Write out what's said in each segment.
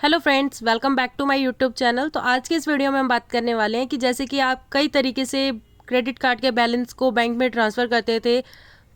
Hello friends, welcome back to my YouTube channel. तो आज के इस वीडियो में हम बात करने वाले हैं कि जैसे कि आप कई तरीके से क्रेडिट कार्ड के बैलेंस को बैंक में ट्रांसफ़र करते थे,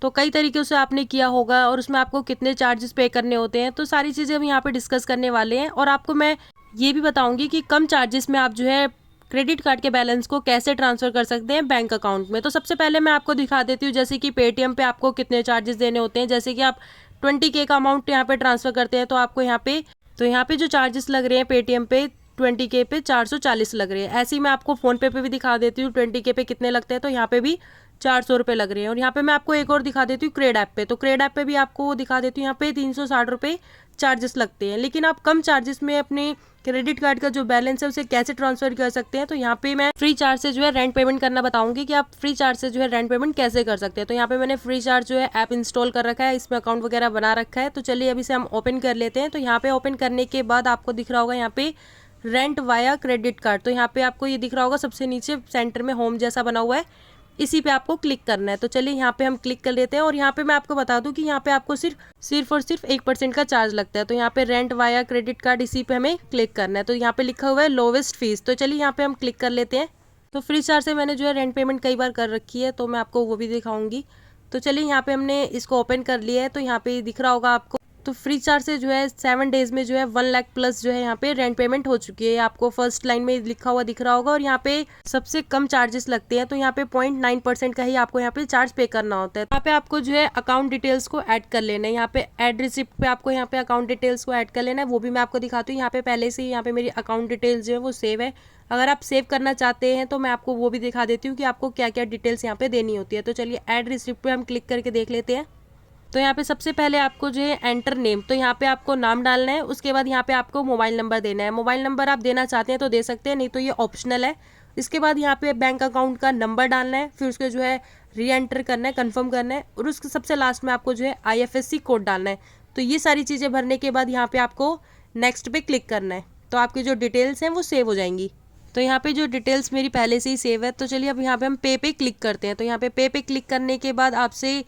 तो कई तरीक़ों से आपने किया होगा और उसमें आपको कितने चार्जेस पे करने होते हैं, तो सारी चीज़ें हम यहाँ पे डिस्कस करने वाले हैं। और आपको मैं ये भी बताऊँगी कि कम चार्जेस में आप जो है क्रेडिट कार्ड के बैलेंस को कैसे ट्रांसफ़र कर सकते हैं बैंक अकाउंट में। तो सबसे पहले मैं आपको दिखा देती हूँ जैसे कि पेटीएम पे आपको कितने चार्जेस देने होते हैं। जैसे कि आप 20K का अमाउंट यहाँ पे ट्रांसफ़र करते हैं तो आपको यहाँ पे जो चार्जेस लग रहे हैं पेटीएम पे 20K पे 440 लग रहे हैं। ऐसे ही मैं आपको फ़ोनपे पे भी दिखा देती हूँ 20K पे कितने लगते हैं, तो यहाँ पे भी 400 रुपये लग रहे हैं। और यहाँ पे मैं आपको एक और दिखा देती हूँ क्रेड ऐप पे, तो क्रेड ऐप पे भी आपको दिखा देती हूँ यहाँ पे 360 रुपये चार्जेस लगते हैं। लेकिन आप कम चार्जेस में अपने क्रेडिट कार्ड का जो बैलेंस है उसे कैसे ट्रांसफर कर सकते हैं, तो यहाँ पे मैं फ्री चार्ज से जो है रेंट पेमेंट करना बताऊंगी कि आप फ्री चार्ज से जो है रेंट पेमेंट कैसे कर सकते हैं। तो यहाँ पे मैंने फ्री चार्ज जो है ऐप इंस्टॉल कर रखा है, इसमें अकाउंट वगैरह बना रखा है। तो चलिए अभी से हम ओपन कर लेते हैं। तो यहाँ पे ओपन करने के बाद आपको दिख रहा होगा यहाँ पे रेंट वाया क्रेडिट कार्ड, तो यहाँ पे आपको ये दिख रहा होगा सबसे नीचे सेंटर में होम जैसा बना हुआ है, इसी पे आपको क्लिक करना है। तो चलिए यहाँ पे हम क्लिक कर लेते हैं। और यहाँ पे मैं आपको बता दूं कि यहाँ पे आपको सिर्फ और सिर्फ 1% का चार्ज लगता है। तो यहाँ पे रेंट वाया क्रेडिट कार्ड, इसी पे हमें क्लिक करना है। तो यहाँ पे लिखा हुआ है लोवेस्ट फीस, तो चलिए यहाँ पे हम क्लिक कर लेते हैं। तो फ्री चार्ज से मैंने जो है रेंट पेमेंट कई बार कर रखी है, तो मैं आपको वो भी दिखाऊंगी। तो चलिए यहाँ पे हमने इसको ओपन कर लिया है। तो यहाँ पे दिख रहा होगा आपको, तो फ्री चार्ज से जो है 7 डेज में जो है 1 लाख प्लस जो है यहाँ पे रेंट पेमेंट हो चुकी है। आपको फर्स्ट लाइन में लिखा हुआ दिख रहा होगा। और यहाँ पे सबसे कम चार्जेस लगते हैं, तो यहाँ पे 0.9% का ही आपको यहाँ पे चार्ज पे करना होता है। यहाँ पे आपको जो है अकाउंट डिटेल्स को ऐड कर लेना है। यहाँ पे ऐड रिसिप्ट पे आपको यहाँ पे अकाउंट डिटेल्स को ऐड कर लेना है, वो भी मैं आपको दिखाती हूँ। यहाँ पे पहले से ही यहाँ पे मेरी अकाउंट डिटेल्स जो है वो सेव है। अगर आप सेव करना चाहते हैं तो मैं आपको वो भी दिखा देती हूँ कि आपको क्या क्या डिटेल्स यहाँ पे देनी होती है। तो चलिए ऐड रिसिप्ट पे हम क्लिक करके देख लेते हैं। तो यहाँ पे सबसे पहले आपको जो है एंटर नेम, तो यहाँ पे आपको नाम डालना है। उसके बाद यहाँ पे आपको मोबाइल नंबर देना है। मोबाइल नंबर आप देना चाहते हैं तो दे सकते हैं, नहीं तो ये ऑप्शनल है। इसके बाद यहाँ पे बैंक अकाउंट का नंबर डालना है, फिर उसके जो है री एंटर करना है, कन्फर्म करना है। और उसके सबसे लास्ट में आपको जो है IFSC कोड डालना है। तो ये सारी चीज़ें भरने के बाद यहाँ पे आपको नेक्स्ट पे क्लिक करना है, तो आपकी जो डिटेल्स हैं वो सेव हो जाएंगी। तो यहाँ पे जो डिटेल्स मेरी पहले से ही सेव है। तो चलिए अब यहाँ पे हम पे क्लिक करते हैं। तो यहाँ पे क्लिक करने के बाद आपसे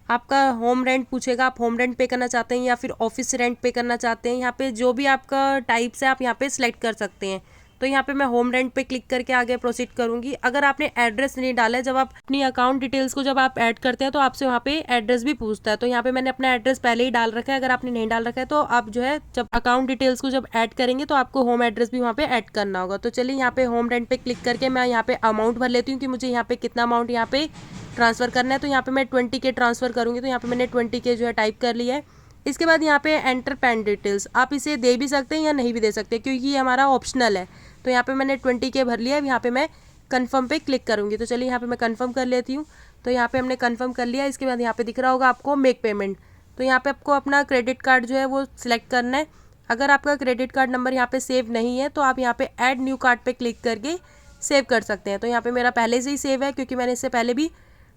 आपका होम रेंट पूछेगा, आप होम रेंट पे करना चाहते हैं या फिर ऑफिस रेंट पे करना चाहते हैं। यहाँ पे जो भी आपका टाइप्स है आप यहाँ पे सिलेक्ट कर सकते हैं। तो यहाँ पे मैं होम रेंट पे क्लिक करके आगे प्रोसीड करूँगी। अगर आपने एड्रेस नहीं डाला है, जब आप अपनी अकाउंट डिटेल्स को जब आप ऐड करते हैं तो आपसे वहाँ पे एड्रेस भी पूछता है। तो यहाँ पे मैंने अपना एड्रेस पहले ही डाल रखा है। अगर आपने नहीं डाल रखा है तो आप जो है जब अकाउंट डिटेल्स को जब ऐड करेंगे तो आपको होम एड्रेस भी वहाँ पे ऐड करना होगा। तो चलिए यहाँ पे होम रेंट पे क्लिक करके मैं यहाँ पे अमाउंट भर लेती हूँ कि मुझे यहाँ पे कितना अमाउंट यहाँ पे ट्रांसफ़र करना है। तो यहाँ पे मैं 20K ट्रांसफ़र करूँगी। तो यहाँ पे मैंने 20K जो है टाइप कर लिया है। इसके बाद यहाँ पे एंटर पैन डिटेल्स, आप इसे दे भी सकते हैं या नहीं भी दे सकते क्योंकि ये हमारा ऑप्शनल है। तो यहाँ पे मैंने 20K भर लिया है। यहाँ पे मैं कन्फर्म पे क्लिक करूँगी। तो चलिए यहाँ पे मैं कन्फर्म कर लेती हूँ। तो यहाँ पे हमने कन्फर्म कर लिया। इसके बाद यहाँ पे दिख रहा होगा आपको मेक पेमेंट, तो यहाँ पे आपको अपना क्रेडिट कार्ड जो है वो सिलेक्ट करना है। अगर आपका क्रेडिट कार्ड नंबर यहाँ पे सेव नहीं है तो आप यहाँ पे ऐड न्यू कार्ड पे क्लिक करके सेव कर सकते हैं। तो यहाँ पे मेरा पहले से ही सेव है क्योंकि मैंने इससे पहले भी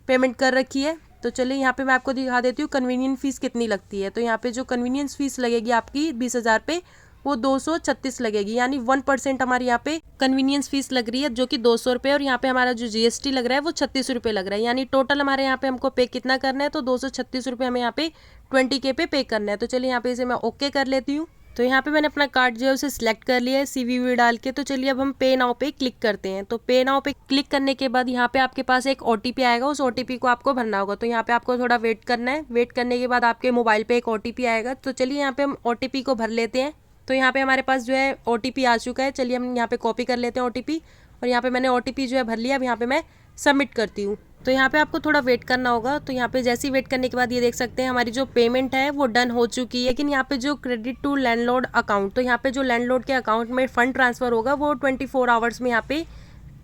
पेमेंट कर रखी है। तो चलिए यहाँ पे मैं आपको दिखा देती हूँ कन्वीनियंस फ़ीस कितनी लगती है। तो यहाँ पे जो कन्वीनियंस फ़ीस लगेगी आपकी 20,000 पे, वो 236 लगेगी, यानी 1% हमारे यहाँ पे कन्वीनियंस फीस लग रही है जो कि 200 रुपये। और यहाँ पे हमारा जो GST लग रहा है वो 36 रुपये लग रहा है, यानी टोटल हमारे यहाँ पे हमको पे कितना करना है, तो 236 रुपये हमें यहाँ पे 20K पे करना है। तो चलिए यहाँ पे इसे मैं ओके कर लेती हूँ। तो यहाँ पे मैंने अपना कार्ड जो है उसे सिलेक्ट कर लिया है CVV डाल के। तो चलिए अब हम पे नाउ पे क्लिक करते हैं। तो पे नाउ पे क्लिक करने के बाद यहाँ पे आपके पास एक OTP आएगा, उस OTP को आपको भरना होगा। तो यहाँ पे आपको थोड़ा वेट करना है। वेट करने के बाद आपके मोबाइल पे एक OTP आएगा। तो चलिए यहाँ पे हम OTP को भर लेते हैं। तो यहाँ पे हमारे पास जो है OTP आ चुका है। चलिए हम यहाँ पे कॉपी कर लेते हैं OTP। और यहाँ पे मैंने OTP जो है भर लिया। अब यहाँ पे मैं सबमिट करती हूँ। तो यहाँ पे आपको थोड़ा वेट करना होगा। तो यहाँ पे जैसे ही वेट करने के बाद ये देख सकते हैं हमारी जो पेमेंट है वो डन हो चुकी है। लेकिन यहाँ पे जो क्रेडिट टू लैंडलॉर्ड अकाउंट, तो यहाँ पे जो लैंडलॉर्ड के अकाउंट में फंड ट्रांसफ़र होगा वो 24 आवर्स में यहाँ पे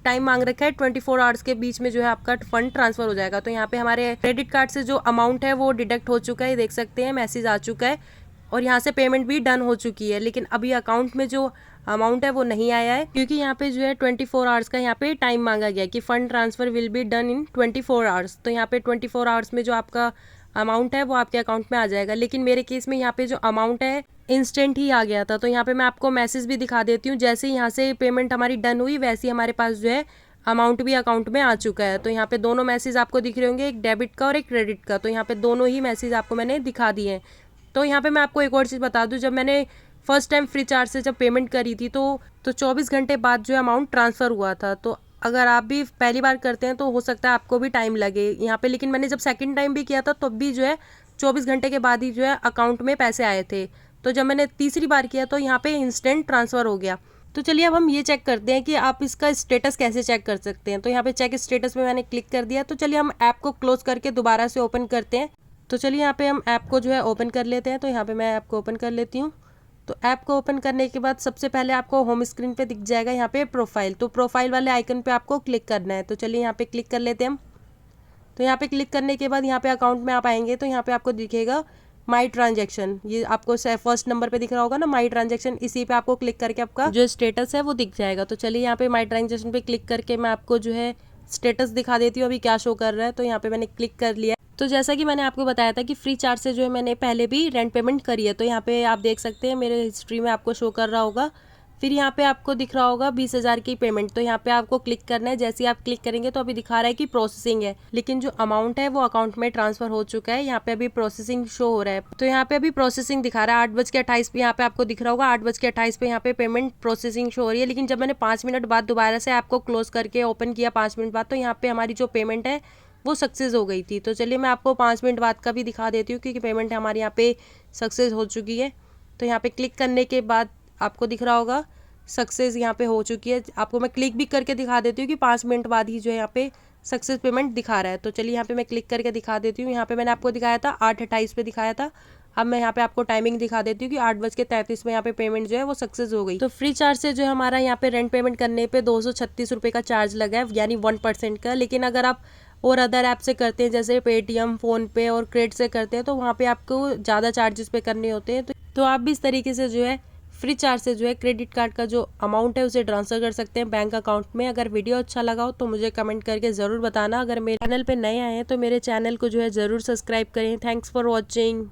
टाइम मांग रखा है। 24 आवर्स के बीच में जो है आपका फंड ट्रांसफ़र हो जाएगा। तो यहाँ पे हमारे क्रेडिट कार्ड से जो अमाउंट है वो डिडक्ट हो चुका है, देख सकते हैं मैसेज आ चुका है। और यहाँ से पेमेंट भी डन हो चुकी है। लेकिन अभी अकाउंट में जो अमाउंट है वो नहीं आया है क्योंकि यहाँ पे जो है 24 आवर्स का यहाँ पे टाइम मांगा गया कि fund transfer will be done in 24 hours. तो यहाँ पे 24 आवर्स में जो आपका अमाउंट है वो आपके अकाउंट में आ जाएगा। लेकिन मेरे केस में यहाँ पे जो अमाउंट है इंस्टेंट ही आ गया था। तो यहाँ पे मैं आपको मैसेज भी दिखा देती हूँ। जैसे ही यहाँ से पेमेंट हमारी डन हुई वैसे ही हमारे पास जो है अमाउंट भी अकाउंट में आ चुका है। तो यहाँ पे दोनों मैसेज आपको दिख रहे होंगे, एक डेबिट का और एक क्रेडिट का। तो यहाँ पे दोनों ही मैसेज आपको मैंने दिखा दिए हैं। तो यहाँ पे मैं आपको एक और चीज़ बता दूँ, जब मैंने फर्स्ट टाइम फ्री चार्ज से जब पेमेंट करी थी तो 24 घंटे बाद जो है अमाउंट ट्रांसफ़र हुआ था। तो अगर आप भी पहली बार करते हैं तो हो सकता है आपको भी टाइम लगे यहाँ पे, लेकिन मैंने जब सेकंड टाइम भी किया था तब भी जो है 24 घंटे के बाद ही जो है अकाउंट में पैसे आए थे। तो जब मैंने तीसरी बार किया तो यहाँ पे इंस्टेंट ट्रांसफ़र हो गया। तो चलिए अब हम ये चेक करते हैं कि आप इसका स्टेटस कैसे चेक कर सकते हैं। तो यहाँ पे चेक स्टेटस में मैंने क्लिक कर दिया। तो चलिए हम ऐप को क्लोज करके दोबारा से ओपन करते हैं। तो चलिए यहाँ पे हम ऐप को जो है ओपन कर लेते हैं। तो यहाँ पे मैं ऐप को ओपन कर लेती हूँ। तो ऐप को ओपन करने के बाद सबसे पहले आपको होम स्क्रीन पे दिख जाएगा यहाँ पे प्रोफाइल। तो प्रोफाइल वाले आइकन पे आपको क्लिक करना है। तो चलिए यहाँ पे क्लिक कर लेते हैं हम। तो यहाँ पे क्लिक करने के बाद यहाँ पे अकाउंट में आप आएंगे तो यहाँ पे आपको दिखेगा माई ट्रांजैक्शन। ये आपको फर्स्ट नंबर पे दिख रहा होगा ना माई ट्रांजैक्शन, इसी पे आपको क्लिक करके आपका जो स्टेटस है वो दिख जाएगा। तो चलिए यहाँ पे माई ट्रांजैक्शन पे क्लिक करके मैं आपको जो है स्टेटस दिखा देती हूँ अभी क्या शो कर रहा है। तो यहाँ पे मैंने क्लिक कर लिया। तो जैसा कि मैंने आपको बताया था कि फ्री चार्ज से जो है मैंने पहले भी रेंट पेमेंट करी है। तो यहाँ पे आप देख सकते हैं मेरे हिस्ट्री में आपको शो कर रहा होगा। फिर यहाँ पे आपको दिख रहा होगा 20,000 की पेमेंट। तो यहाँ पे आपको क्लिक करना है। जैसे ही आप क्लिक करेंगे तो अभी दिखा रहा है कि प्रोसेसिंग है, लेकिन जो अमाउंट है वो अकाउंट में ट्रांसफर हो चुका है। यहाँ पे अभी प्रोसेसिंग शो हो रहा है। तो यहाँ पे अभी प्रोसेसिंग दिखा रहा है 8:28 पे। यहाँ पे आपको दिख रहा होगा 8:28 पे यहाँ पे पेमेंट प्रोसेसिंग शो हो रही है। लेकिन जब मैंने 5 मिनट बाद दोबारा से आपको क्लोज करके ओपन किया 5 मिनट बाद, तो यहाँ पे हमारी जो पेमेंट है वो सक्सेस हो गई थी। तो चलिए मैं आपको 5 मिनट बाद का भी दिखा देती हूँ क्योंकि पेमेंट हमारे यहाँ पे सक्सेस हो चुकी है। तो यहाँ पे क्लिक करने के बाद आपको दिख रहा होगा सक्सेस यहाँ पे हो चुकी है। आपको मैं क्लिक भी करके दिखा देती हूँ कि 5 मिनट बाद ही जो है यहाँ पे सक्सेस पेमेंट दिखा रहा है। तो चलिए यहाँ पे मैं क्लिक करके दिखा देती हूँ। यहाँ पे मैंने आपको दिखाया था 8:28 पे दिखाया था। अब मैं यहाँ पे आपको टाइमिंग दिखा देती हूँ कि 8:33 में यहाँ पे पेमेंट जो है वो सक्सेस हो गई। तो फ्री चार्ज से जो है हमारा यहाँ पे रेंट पेमेंट करने पे 236 रुपये का चार्ज लगा है, यानी 1% का। लेकिन अगर आप और अदर ऐप से करते हैं जैसे पेटीएम, फ़ोनपे और क्रेडिट से करते हैं तो वहाँ पे आपको ज़्यादा चार्जेस पे करने होते हैं। तो आप भी इस तरीके से जो है फ्री चार्ज से जो है क्रेडिट कार्ड का जो अमाउंट है उसे ट्रांसफ़र कर सकते हैं बैंक अकाउंट में। अगर वीडियो अच्छा लगा हो तो मुझे कमेंट करके ज़रूर बताना। अगर मेरे चैनल पे नए आए हैं तो मेरे चैनल को जो है ज़रूर सब्सक्राइब करें। Thanks for watching.